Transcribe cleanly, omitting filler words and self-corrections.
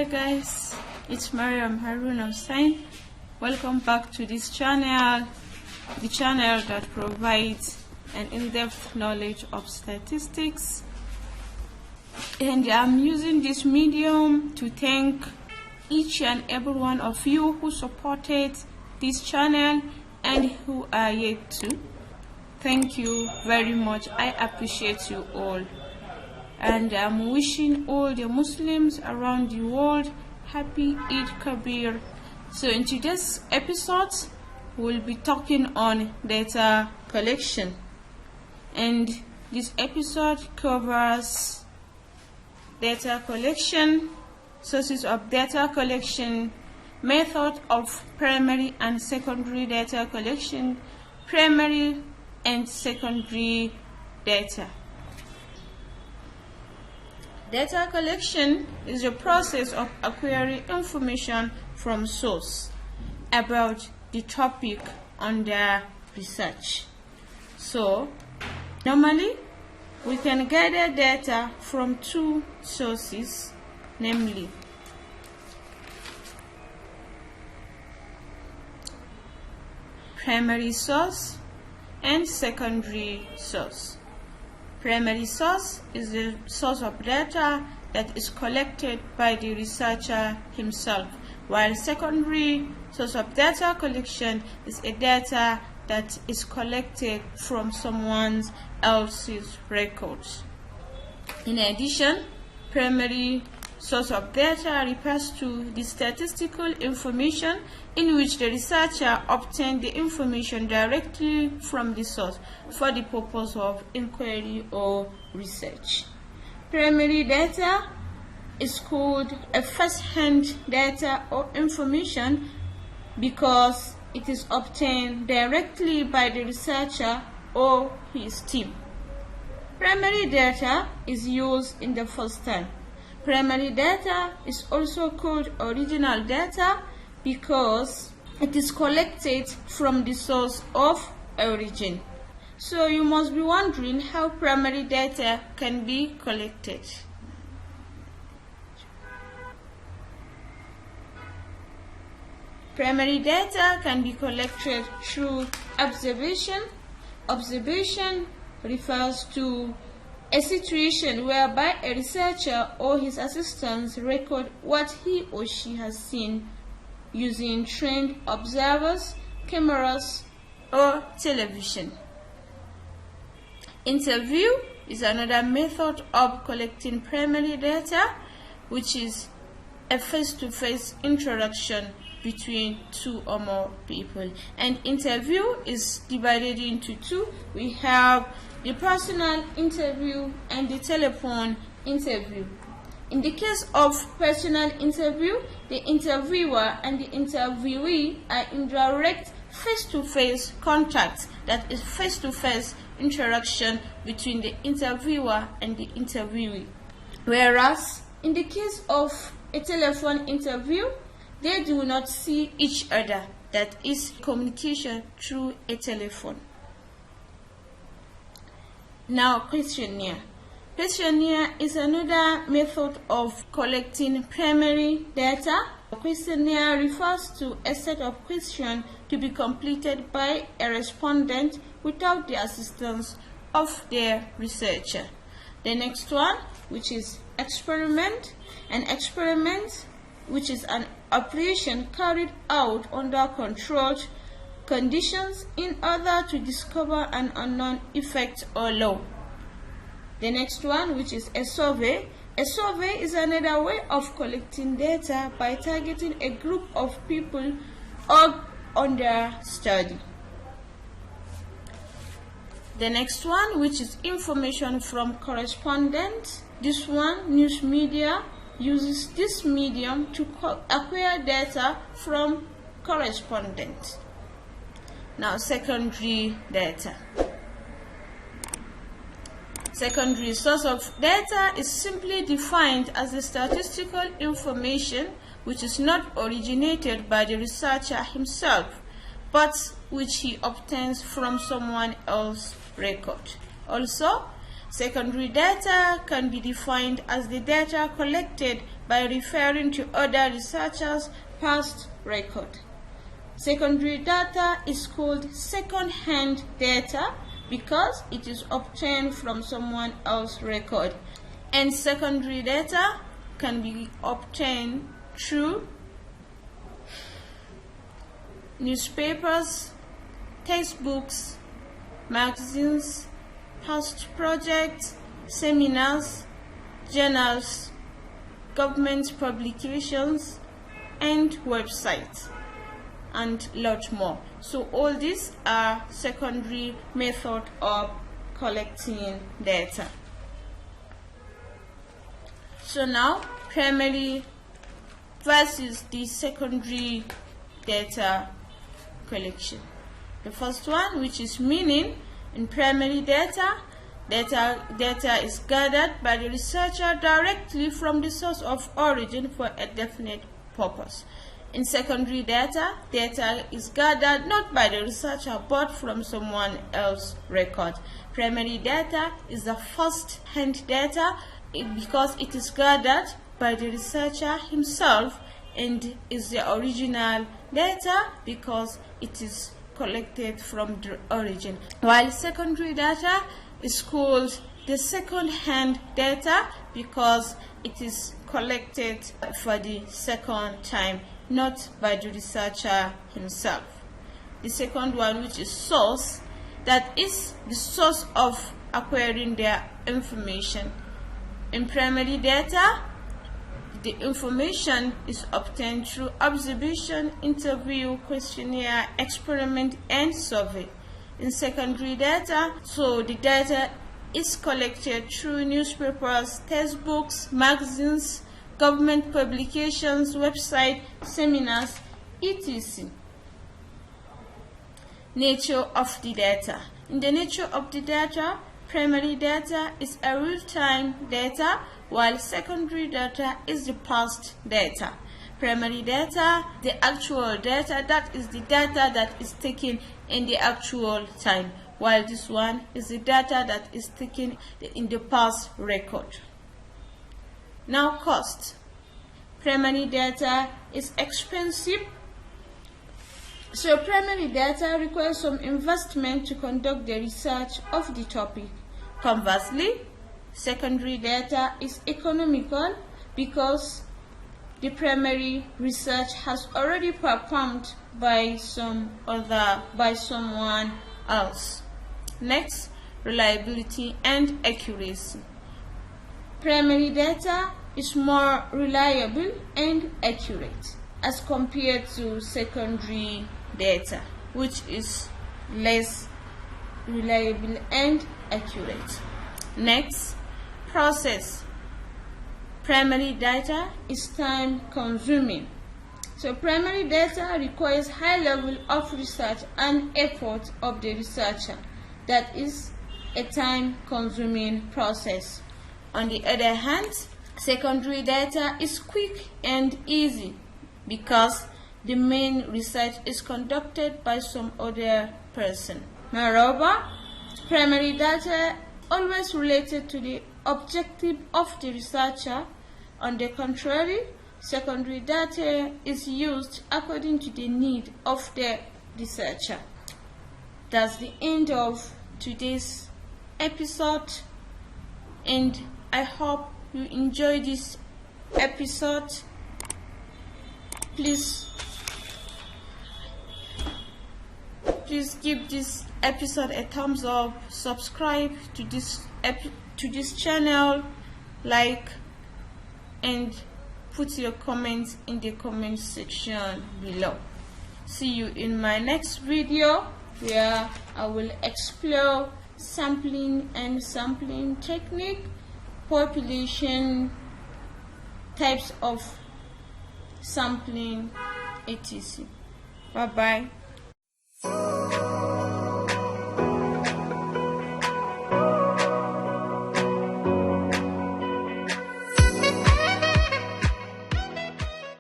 Hey guys, it's Mariam Harun Hussein. Welcome back to this channel, the channel that provides an in-depth knowledge of statistics. And I'm using this medium to thank each and every one of you who supported this channel and who are yet to. Thank you very much. I appreciate you all. And I'm wishing all the Muslims around the world happy Eid-el-Kabir. So in today's episode, we'll be talking on data collection. And this episode covers data collection, sources of data collection, method of primary and secondary data collection, primary and secondary data. Data collection is the process of acquiring information from source about the topic under research. So, normally, we can gather data from two sources, namely primary source and secondary source. Primary source is the source of data that is collected by the researcher himself, while secondary source of data collection is a data that is collected from someone else's records. In addition, primary source of data refers to the statistical information in which the researcher obtained the information directly from the source for the purpose of inquiry or research. Primary data is called a first-hand data or information because it is obtained directly by the researcher or his team. Primary data is used in the first time. Primary data is also called original data because it is collected from the source of origin. So you must be wondering how primary data can be collected. Primary data can be collected through observation. Observation refers to a situation whereby a researcher or his assistants record what he or she has seen using trained observers, cameras, or television. Interview is another method of collecting primary data, which is a face-to-face interaction between two or more people. And interview is divided into two. We have the personal interview and the telephone interview. In the case of personal interview, the interviewer and the interviewee are in direct face-to-face contact, that is face-to-face interaction between the interviewer and the interviewee. Whereas in the case of a telephone interview, they do not see each other, that is communication through a telephone. Now, questionnaire. Questionnaire is another method of collecting primary data. A questionnaire refers to a set of questions to be completed by a respondent without the assistance of their researcher. The next one, which is experiment. An experiment, which is an operation carried out under controlled conditions in order to discover an unknown effect or law. The next one, which is a survey. A survey is another way of collecting data by targeting a group of people or under study. The next one, which is information from correspondents. This one, news media, uses this medium to acquire data from correspondents. Now, secondary data. Secondary source of data is simply defined as the statistical information which is not originated by the researcher himself, but which he obtains from someone else's record. Also, Secondary data can be defined as the data collected by referring to other researchers' past record. Secondary data is called second-hand data because it is obtained from someone else's record. And secondary data can be obtained through newspapers, textbooks, magazines, past projects, seminars, journals, government publications, and websites, and lot more. So all these are secondary method of collecting data. So now, primary versus the secondary data collection. The first one, which is meaning. In primary data is gathered by the researcher directly from the source of origin for a definite purpose. In secondary data is gathered not by the researcher but from someone else's record. Primary data is the first-hand data because it is gathered by the researcher himself and is the original data because it is collected from the origin, while secondary data is called the second-hand data because it is collected for the second time, not by the researcher himself. The second one, which is source, that is the source of acquiring their information. In primary data, the information is obtained through observation, interview, questionnaire, experiment, and survey. In secondary data, so the data is collected through newspapers, textbooks, magazines, government publications, websites, seminars, etc. Nature of the data. In the nature of the data, primary data is a real-time data, while secondary data is the past data. Primary data, the actual data, that is the data that is taken in the actual time, while this one is the data that is taken in the past record. Now, cost. Primary data is expensive. So primary data requires some investment to conduct the research of the topic. Conversely, secondary data is economical because the primary research has already performed by someone else. Next, reliability and accuracy. Primary data is more reliable and accurate as compared to secondary data, which is less reliable and accurate. Next, process. Primary data is time consuming. So primary data requires high level of research and effort of the researcher. That is a time consuming process. On the other hand, secondary data is quick and easy because the main research is conducted by some other person. Moreover, primary data always related to the objective of the researcher. On the contrary, secondary data is used according to the need of the researcher. That's the end of today's episode, and I hope you enjoy this episode. Please give this episode a thumbs up, subscribe to this channel, like, and put your comments in the comment section below. See you in my next video where I will explore sampling and sampling technique, population, types of sampling, etc. Bye bye.